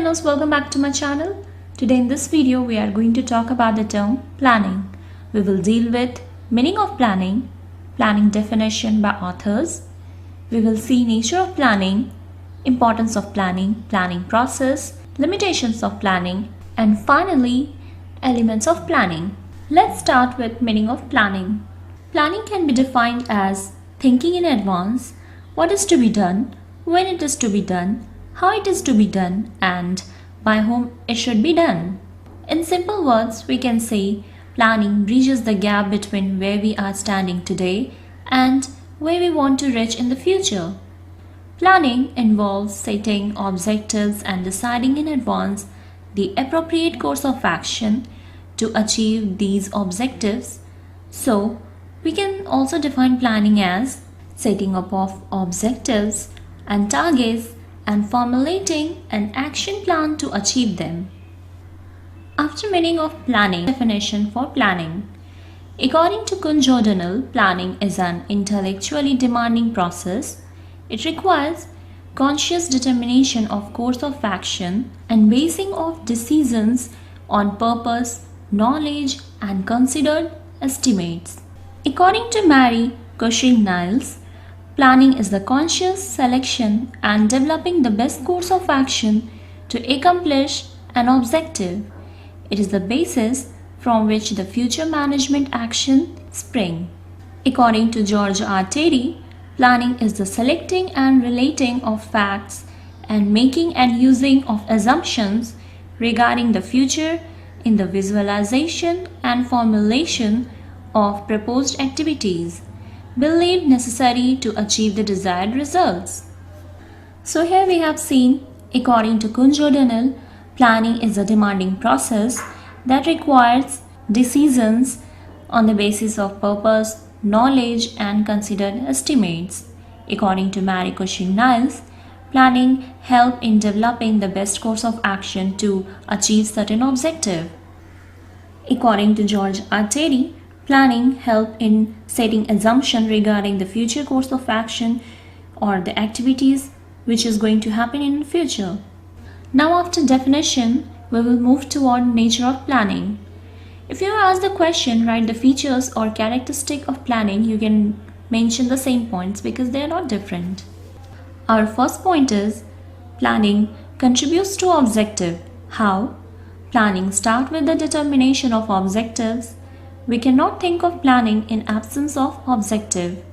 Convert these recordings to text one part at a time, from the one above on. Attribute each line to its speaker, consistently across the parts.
Speaker 1: learners, welcome back to my channel. Today in this video we are going to talk about the term planning. We will deal with meaning of planning, planning definition by authors. We will see nature of planning, importance of planning, planning process, limitations of planning, and finally elements of planning. Let's start with meaning of planning. Planning can be defined as thinking in advance what is to be done, when it is to be done, how it is to be done, and by whom it should be done. In simple words, we can say planning bridges the gap between where we are standing today and where we want to reach in the future. Planning involves setting objectives and deciding in advance the appropriate course of action to achieve these objectives. So, we can also define planning as setting up of objectives and targets and formulating an action plan to achieve them. After meaning of planning, definition for planning. According to Kunj O'Donnell, planning is an intellectually demanding process. It requires conscious determination of course of action and basing of decisions on purpose, knowledge, and considered estimates. According to Mary Cushing-Niles, planning is the conscious selection and developing the best course of action to accomplish an objective. It is the basis from which the future management action spring. According to George R. Terry, planning is the selecting and relating of facts and making and using of assumptions regarding the future in the visualization and formulation of proposed activities believed necessary to achieve the desired results. So here we have seen, according to Kunj O'Donnell, planning is a demanding process that requires decisions on the basis of purpose, knowledge, and considered estimates. According to Mary Cushing-Niles, planning helps in developing the best course of action to achieve certain objective. According to George R. Terry, planning helps in setting assumption regarding the future course of action or the activities which is going to happen in the future. Now after definition, we will move toward nature of planning. If you are asked the question, write the features or characteristic of planning, you can mention the same points because they are not different. Our first point is planning contributes to objective. How? Planning starts with the determination of objectives. We cannot think of planning in absence of objective.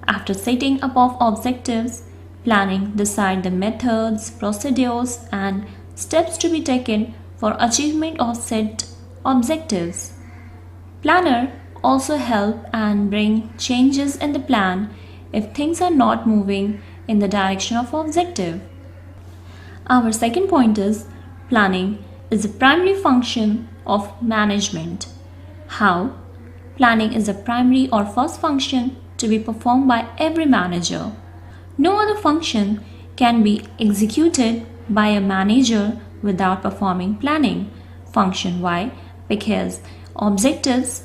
Speaker 1: After setting up of objectives, planning decides the methods, procedures, and steps to be taken for achievement of set objectives. Planner also help and bring changes in the plan if things are not moving in the direction of objective. Our second point is planning is a primary function of management. How? Planning is a primary or first function to be performed by every manager. No other function can be executed by a manager without performing planning function. Why? Because objectives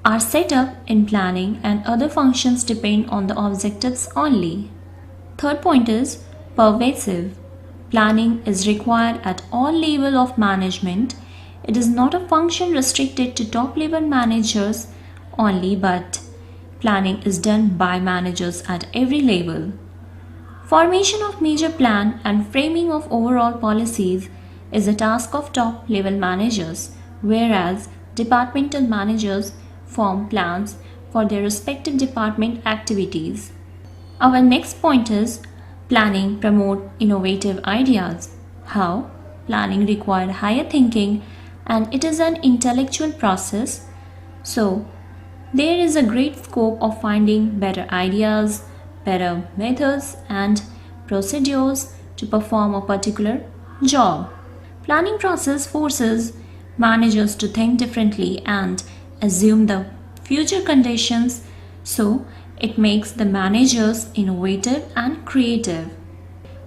Speaker 1: are set up in planning and other functions depend on the objectives only. Third point is pervasive. Planning is required at all levels of management. It is not a function restricted to top level managers only, but planning is done by managers at every level. Formation of major plan and framing of overall policies is a task of top level managers, whereas departmental managers form plans for their respective department activities. Our next point is planning promote innovative ideas. How? Planning requires higher thinking and it is an intellectual process, so there is a great scope of finding better ideas, better methods and procedures to perform a particular job. Planning process forces managers to think differently and assume the future conditions, so it makes the managers innovative and creative.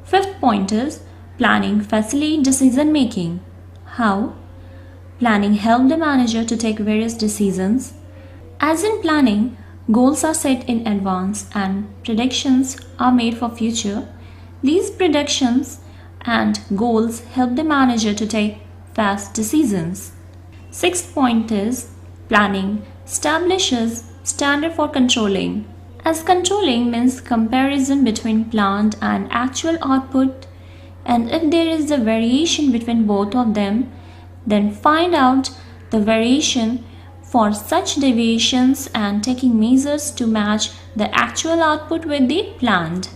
Speaker 1: Fifth point is planning facilitates decision making. How? Planning helps the manager to take various decisions. As in planning, goals are set in advance and predictions are made for future. These predictions and goals help the manager to take fast decisions. Sixth point is planning establishes standard for controlling. As controlling means comparison between planned and actual output, and if there is a variation between both of them, then find out the variation for such deviations and taking measures to match the actual output with the planned.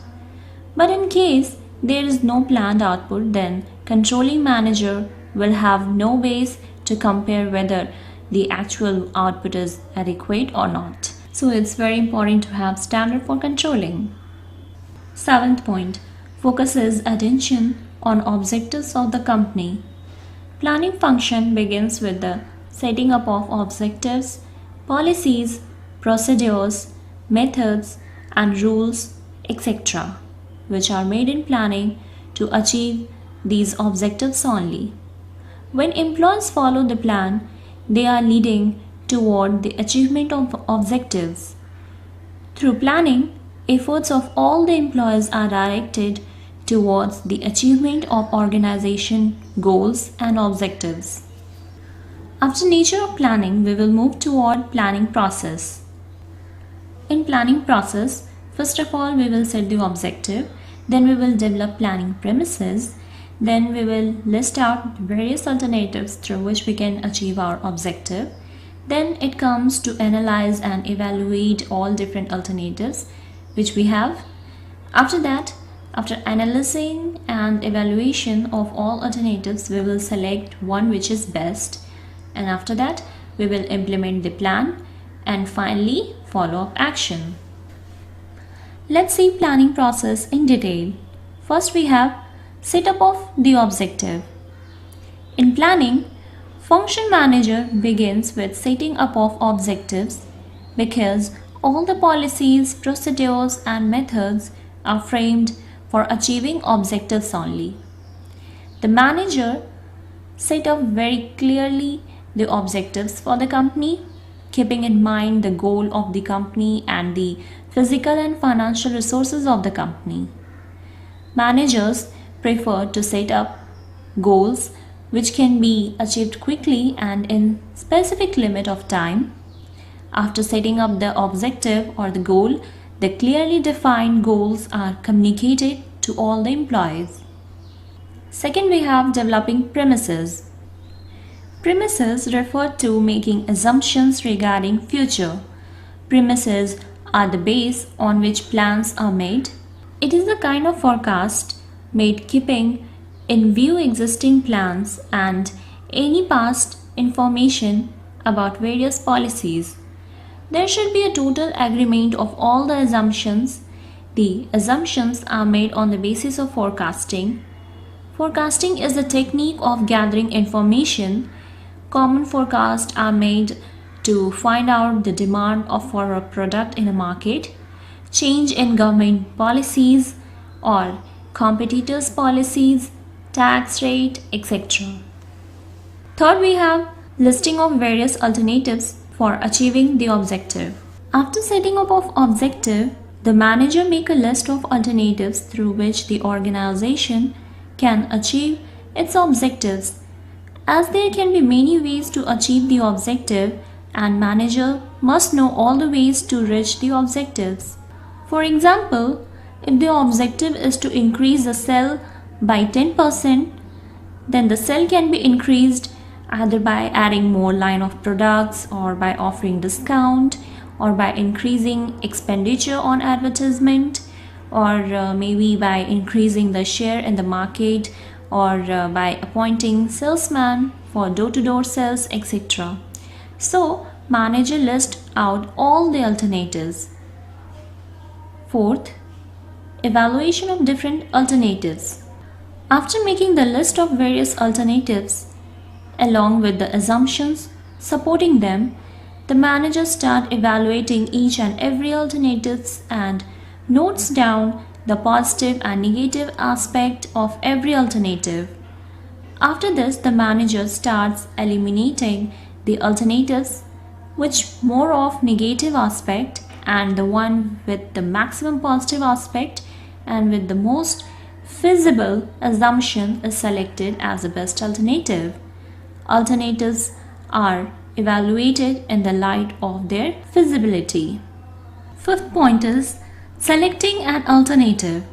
Speaker 1: But in case there is no planned output, then controlling manager will have no ways to compare whether the actual output is adequate or not. So it's very important to have standard for controlling. Seventh point, focuses attention on objectives of the company. Planning function begins with the setting up of objectives, policies, procedures, methods, and rules, etc., which are made in planning to achieve these objectives only. When employees follow the plan, they are leading toward the achievement of objectives. Through planning, efforts of all the employees are directed towards the achievement of organization goals and objectives. After nature of planning, we will move toward planning process. In planning process, first of all, we will set the objective, then we will develop planning premises, then we will list out various alternatives through which we can achieve our objective. Then it comes to analyze and evaluate all different alternatives which we have. After that, after analyzing and evaluation of all alternatives, we will select one which is best, and after that we will implement the plan and finally follow up action. Let's see planning process in detail. First we have setup of the objective. In planning, function manager begins with setting up of objectives because all the policies, procedures and methods are framed for achieving objectives only. The manager set up very clearly the objectives for the company, keeping in mind the goal of the company and the physical and financial resources of the company. Managers prefer to set up goals which can be achieved quickly and in specific limit of time. After setting up the objective or the goal, the clearly defined goals are communicated to all the employees. Second, we have developing premises. Premises refer to making assumptions regarding future. Premises are the base on which plans are made. It is a kind of forecast made keeping in view existing plans and any past information about various policies. There should be a total agreement of all the assumptions. The assumptions are made on the basis of forecasting. Forecasting is the technique of gathering information. Common forecasts are made to find out the demand for a product in a market, change in government policies or competitors' policies, tax rate, etc. Third, we have listing of various alternatives for achieving the objective. After setting up of objective, the manager make a list of alternatives through which the organization can achieve its objectives. As there can be many ways to achieve the objective, and manager must know all the ways to reach the objectives. For example, if the objective is to increase the sale by 10%, then the sale can be increased either by adding more line of products or by offering discount or by increasing expenditure on advertisement or maybe by increasing the share in the market or by appointing salesman for door-to-door sales, etc. So, manager lists out all the alternatives. Fourth, evaluation of different alternatives. After making the list of various alternatives, along with the assumptions supporting them, the manager starts evaluating each and every alternatives and notes down the positive and negative aspect of every alternative. After this, the manager starts eliminating the alternatives which more of negative aspect and the one with the maximum positive aspect and with the most feasible assumption is selected as the best alternative. Alternatives are evaluated in the light of their feasibility. Fifth point is selecting an alternative.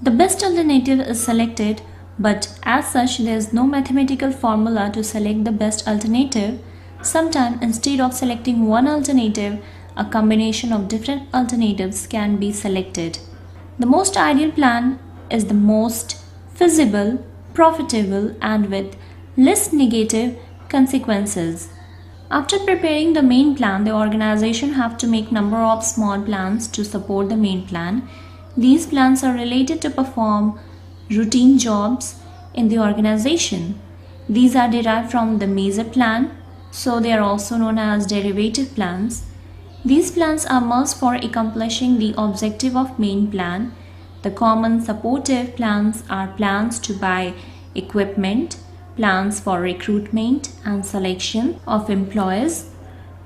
Speaker 1: The best alternative is selected, but as such there is no mathematical formula to select the best alternative. Sometimes instead of selecting one alternative, a combination of different alternatives can be selected. The most ideal plan is the most feasible, profitable, and with less negative consequences. After preparing the main plan, the organization have to make number of small plans to support the main plan. These plans are related to perform routine jobs in the organization. These are derived from the major plan, so they are also known as derivative plans. These plans are must for accomplishing the objective of main plan. The common supportive plans are plans to buy equipment, plans for recruitment and selection of employees,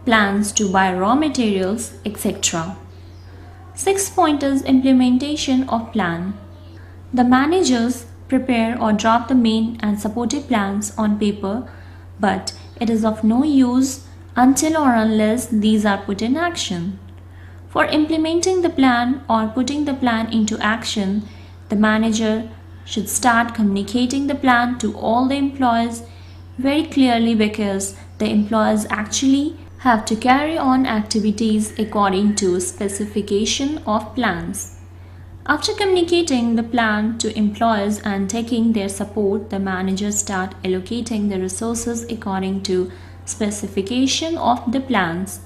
Speaker 1: plans to buy raw materials, etc. Sixth point is implementation of plan. The managers prepare or draft the main and supportive plans on paper, but it is of no use until or unless these are put in action. For implementing the plan or putting the plan into action, the manager should start communicating the plan to all the employees very clearly, because the employees actually have to carry on activities according to specification of plans. After communicating the plan to employees and taking their support, the managers start allocating the resources according to specification of the plans.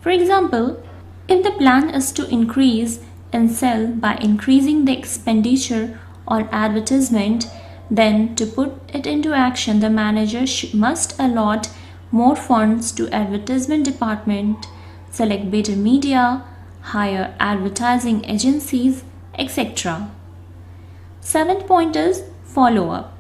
Speaker 1: For example, if the plan is to increase in sale by increasing the expenditure on advertisement, then to put it into action, the manager must allot more funds to advertisement department, select better media, hire advertising agencies, etc. Seventh point is follow-up.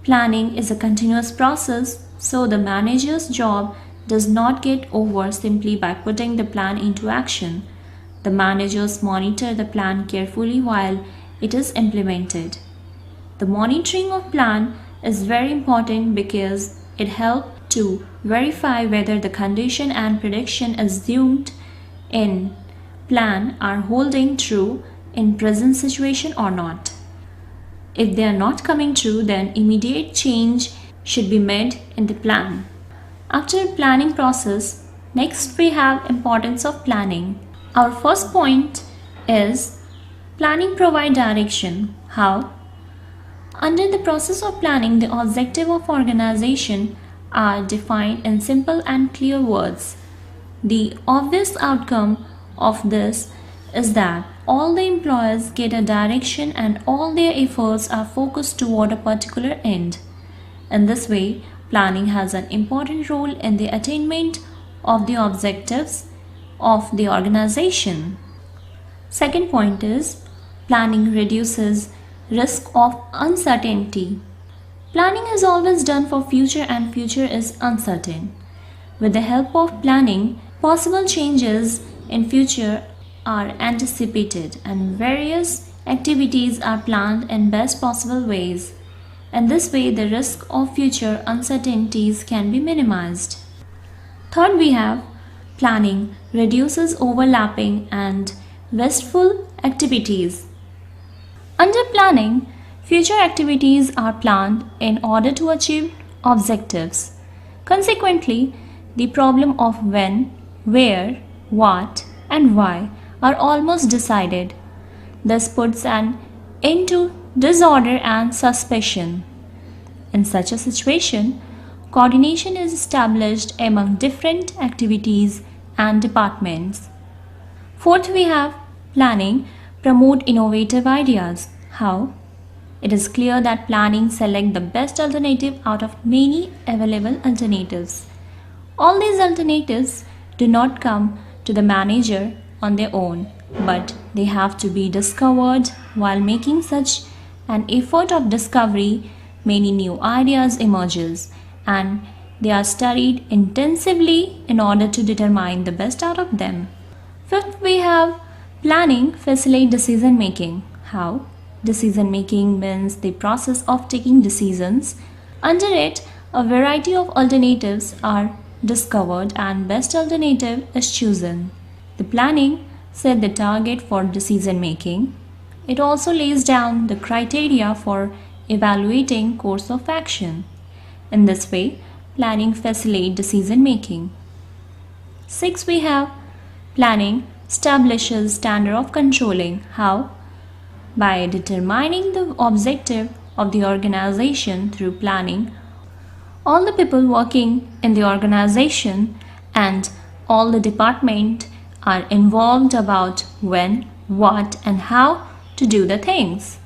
Speaker 1: Planning is a continuous process, so the manager's job does not get over simply by putting the plan into action. The managers monitor the plan carefully while it is implemented. The monitoring of plan is very important because it helps to verify whether the condition and prediction assumed in plan are holding true in present situation or not. If they are not coming true, then immediate change should be made in the plan. After planning process, next we have importance of planning. Our first point is planning provide direction. How? Under the process of planning, the objective of organization are defined in simple and clear words. The obvious outcome of this is that all the employees get a direction and all their efforts are focused toward a particular end. In this way, planning has an important role in the attainment of the objectives of the organization. Second point is planning reduces risk of uncertainty. Planning is always done for future and future is uncertain. With the help of planning, possible changes in future are anticipated and various activities are planned in best possible ways. In this way, the risk of future uncertainties can be minimized. Third, we have planning reduces overlapping and wasteful activities. Under planning, future activities are planned in order to achieve objectives. Consequently, the problem of when, where, what, and why are almost decided. This puts an end to disorder and suspicion. In such a situation, coordination is established among different activities and departments. Fourth, we have planning promote innovative ideas. How? It is clear that planning select the best alternative out of many available alternatives. All these alternatives do not come to the manager on their own, but they have to be discovered. While making such an effort of discovery, many new ideas emerges and they are studied intensively in order to determine the best out of them. Fifth, we have planning facilitate decision making. How? Decision making means the process of taking decisions. Under it, a variety of alternatives are discovered and best alternative is chosen. The planning set the target for decision making. It also lays down the criteria for evaluating course of action. In this way, planning facilitates decision making. 6. We have planning establishes standard of controlling. How? By determining the objective of the organization through planning, all the people working in the organization and all the department are involved about when, what and how to do the things.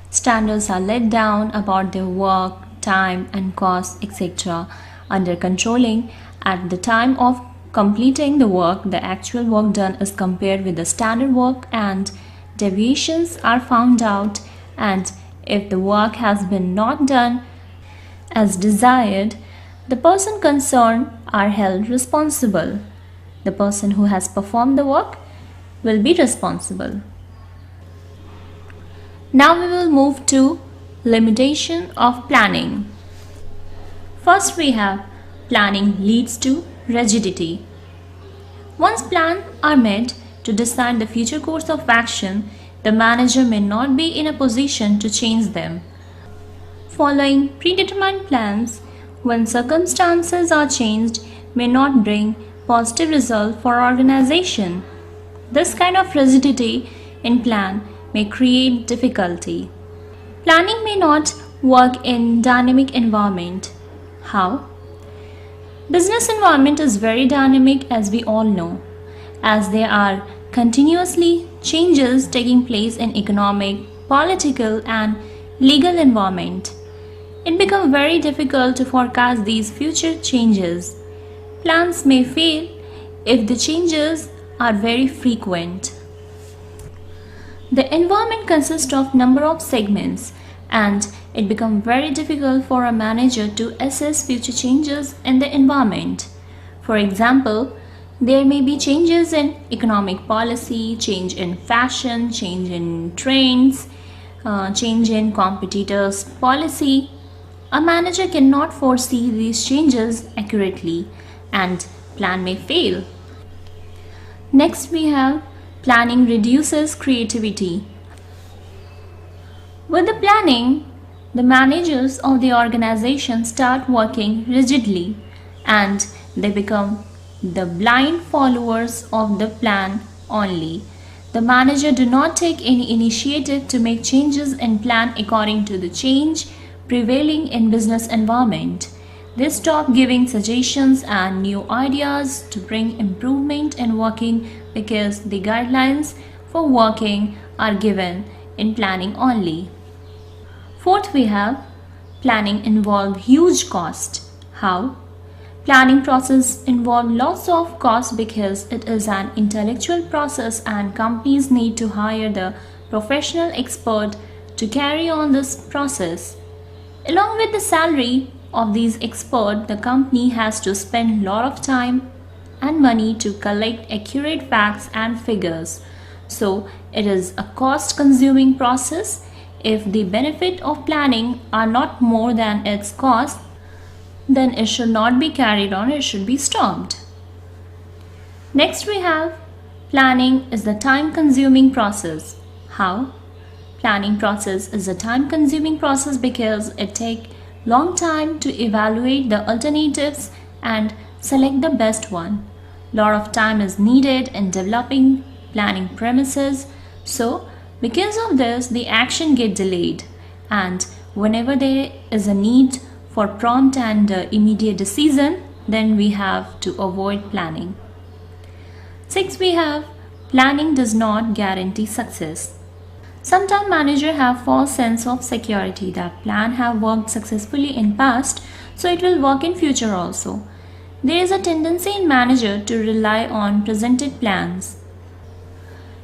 Speaker 1: Standards are laid down about their work, time and cost, etc. Under controlling, at the time of completing the work, the actual work done is compared with the standard work and deviations are found out, and if the work has been not done as desired, the person concerned are held responsible. The person who has performed the work will be responsible. Now we will move to limitation of planning. First we have planning leads to rigidity. Once plans are made to decide the future course of action, the manager may not be in a position to change them. Following predetermined plans, when circumstances are changed, may not bring positive result for organization. This kind of rigidity in plan may create difficulty. Planning may not work in dynamic environment. How? Business environment is very dynamic, as we all know, as there are continuously changes taking place in economic, political and legal environment. It becomes very difficult to forecast these future changes. Plans may fail if the changes are very frequent. The environment consists of number of segments and it becomes very difficult for a manager to assess future changes in the environment. For example, there may be changes in economic policy, change in fashion, change in trends, change in competitors' policy. A manager cannot foresee these changes accurately and plan may fail. Next we have planning reduces creativity. With the planning, the managers of the organization start working rigidly and they become the blind followers of the plan only. The manager do not take any initiative to make changes in plan according to the change prevailing in business environment. They stop giving suggestions and new ideas to bring improvement in working because the guidelines for working are given in planning only. Fourth, we have planning involve huge cost. How? Planning process involve lots of cost because it is an intellectual process and companies need to hire the professional expert to carry on this process. Along with the salary of these experts, the company has to spend a lot of time and money to collect accurate facts and figures. So it is a cost-consuming process. If the benefit of planning are not more than its cost, then it should not be carried on, it should be stopped. Next we have planning is the time-consuming process. How? Planning process is a time-consuming process because it takes long time to evaluate the alternatives and select the best one. Lot of time is needed in developing planning premises. So because of this, the action get delayed, and whenever there is a need for prompt and immediate decision, then we have to avoid planning. 6. We have planning does not guarantee success. Sometimes managers have false sense of security that plan have worked successfully in past, so it will work in future also. There is a tendency in manager to rely on presented plans.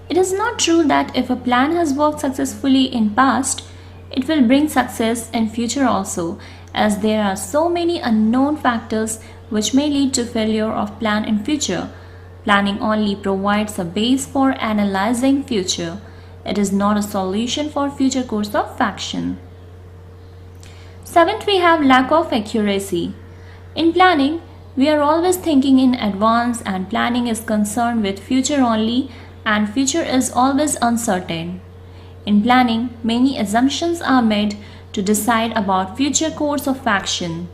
Speaker 1: It is not true that if a plan has worked successfully in past, it will bring success in future also, as there are so many unknown factors which may lead to failure of plan in future. Planning only provides a base for analyzing future. It is not a solution for future course of action. Seventh, we have lack of accuracy. In planning, we are always thinking in advance, and planning is concerned with future only, and future is always uncertain. In planning, many assumptions are made to decide about future course of action.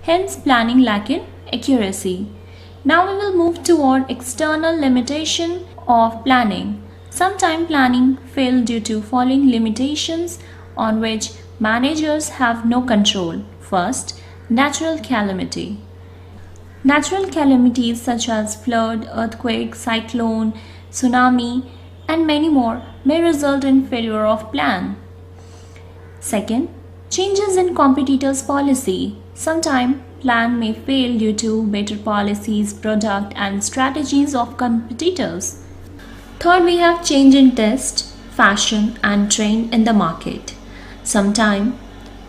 Speaker 1: Hence, planning lack in accuracy. Now we will move toward external limitation of planning. Sometimes planning fails due to following limitations on which managers have no control. First, natural calamity. Natural calamities such as flood, earthquake, cyclone, tsunami, and many more may result in failure of plan. Second, changes in competitors' policy. Sometimes plan may fail due to better policies, product, and strategies of competitors. Third, we have change in taste, fashion, and trend in the market. Sometimes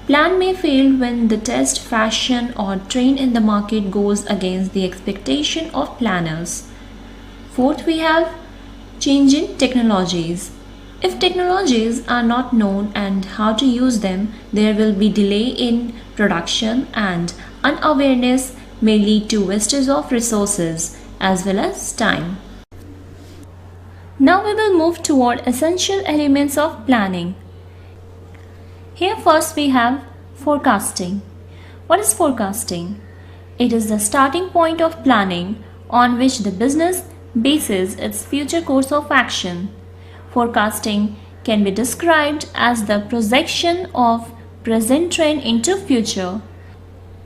Speaker 1: plan may fail when the taste, fashion, or trend in the market goes against the expectation of planners. Fourth, we have change in technologies. If technologies are not known and how to use them, there will be delay in production, and unawareness may lead to wastage of resources as well as time. Now we will move toward essential elements of planning. Here first we have forecasting. What is forecasting? It is the starting point of planning on which the business bases its future course of action. Forecasting can be described as the projection of present trend into future.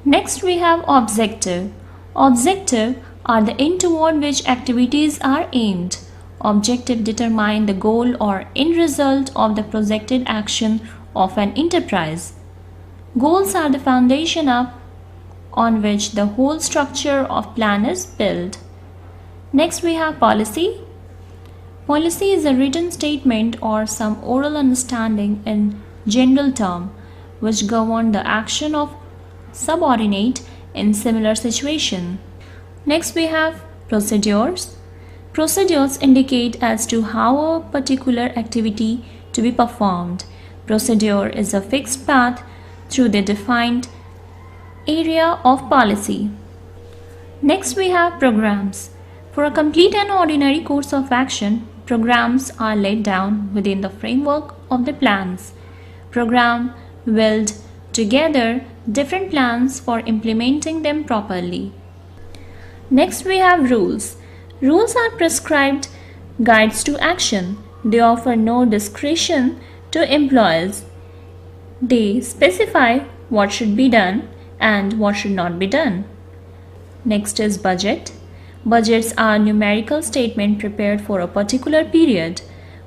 Speaker 1: Next we have objective. Objective are the end toward which activities are aimed. Objective determine the goal or end result of the projected action of an enterprise. Goals are the foundation on which the whole structure of plan is built. Next we have policy. Policy is a written statement or some oral understanding in general term which govern the action of subordinate in similar situation. Next we have procedures. Procedures indicate as to how a particular activity to be performed. Procedure is a fixed path through the defined area of policy. Next we have programs. For a complete and ordinary course of action, programs are laid down within the framework of the plans. Program weld together different plans for implementing them properly. Next we have rules. Rules are prescribed guides to action. They offer no discretion to employees. They specify what should be done and what should not be done. Next is budget. Budgets are numerical statements prepared for a particular period.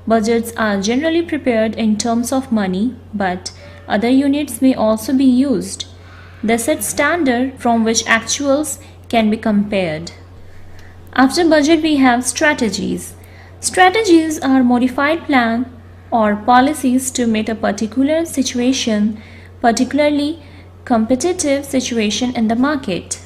Speaker 1: Budgets are generally prepared in terms of money, but other units may also be used. They set standard from which actuals can be compared. After budget we have strategies. Strategies are modified plan or policies to meet a particular situation, particularly competitive situation in the market.